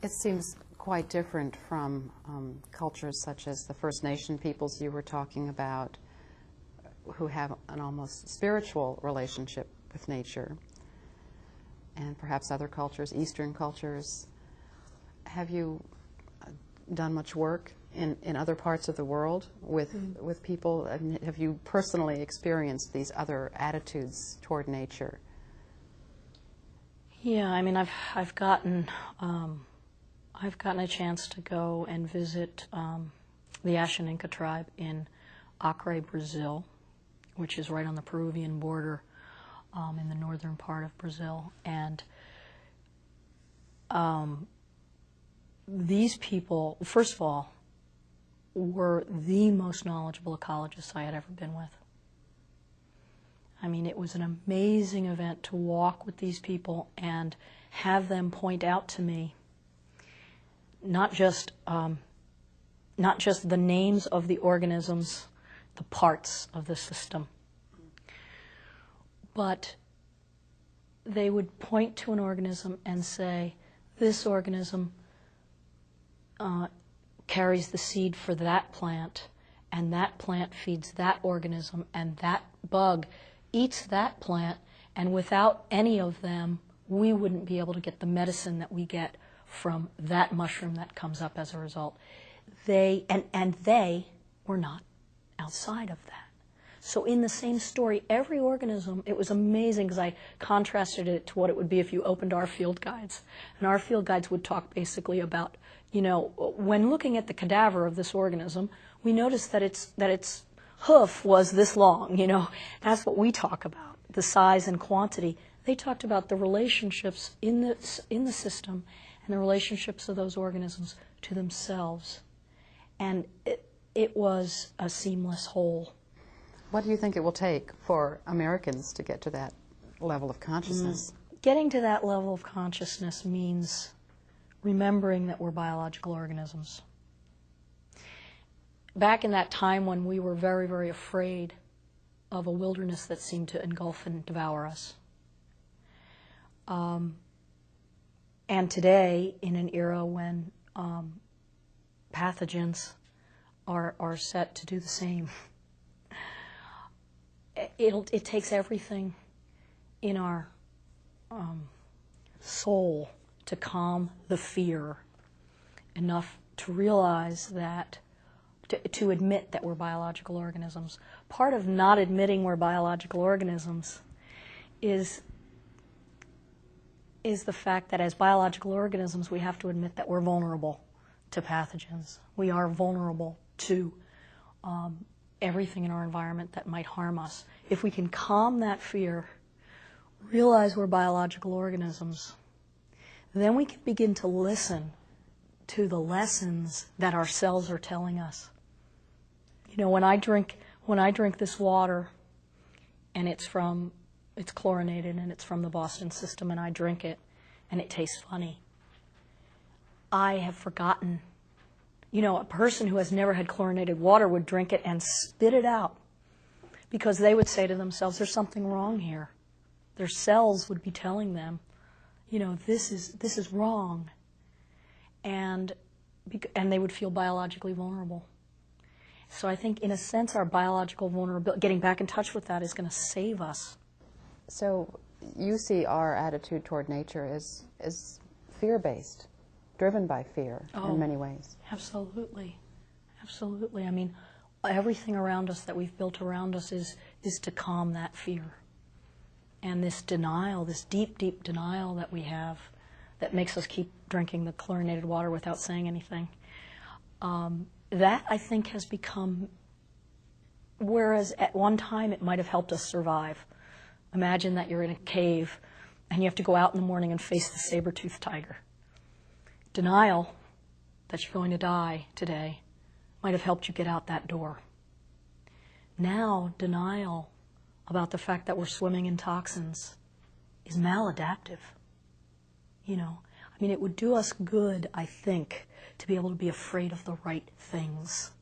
It seems quite different from cultures such as the First Nation peoples you were talking about, who have an almost spiritual relationship with nature, and perhaps other cultures, Eastern cultures. Have you done much work in other parts of the world with people? Have you personally experienced these other attitudes toward nature? Yeah, I mean, I've gotten a chance to go and visit the Ashaninka tribe in Acre, Brazil, which is right on the Peruvian border in the northern part of Brazil. And these people, first of all, were the most knowledgeable ecologists I had ever been with. I mean, it was an amazing event to walk with these people and have them point out to me not just the names of the organisms, the parts of the system, but they would point to an organism and say, this organism carries the seed for that plant, and that plant feeds that organism, and that bug eats that plant, and without any of them, we wouldn't be able to get the medicine that we get from that mushroom that comes up as a result. They were not outside of that. So in the same story, every organism, it was amazing because I contrasted it to what it would be if you opened our field guides. And our field guides would talk basically about, when looking at the cadaver of this organism, we noticed that its hoof was this long, That's what we talk about, the size and quantity. They talked about the relationships in the system and the relationships of those organisms to themselves. And it was a seamless whole. What do you think it will take for Americans to get to that level of consciousness? Getting to that level of consciousness means remembering that we're biological organisms. Back in that time when we were very, very afraid of a wilderness that seemed to engulf and devour us. And today, in an era when pathogens are set to do the same, it takes everything in our soul to calm the fear enough to realize that, to admit that we're biological organisms. Part of not admitting we're biological organisms is the fact that as biological organisms, we have to admit that we're vulnerable to pathogens. We are vulnerable to everything in our environment that might harm us. If we can calm that fear, realize we're biological organisms, then we can begin to listen to the lessons that our cells are telling us. When I drink this water, and it's chlorinated and it's from the Boston system, and I drink it, and it tastes funny, I have forgotten. A person who has never had chlorinated water would drink it and spit it out because they would say to themselves, there's something wrong here. Their cells would be telling them, this is wrong. And they would feel biologically vulnerable. So I think, in a sense, our biological vulnerability, getting back in touch with that, is going to save us. So you see our attitude toward nature as fear-based, driven by fear in many ways. Absolutely. Absolutely. I mean, everything around us that we've built around us is to calm that fear. And this denial, this deep, deep denial that we have that makes us keep drinking the chlorinated water without saying anything, that, I think, has become, whereas at one time it might have helped us survive. Imagine that you're in a cave and you have to go out in the morning and face the saber-toothed tiger. Denial that you're going to die today might have helped you get out that door. Now, denial about the fact that we're swimming in toxins is maladaptive. It would do us good, I think, to be able to be afraid of the right things.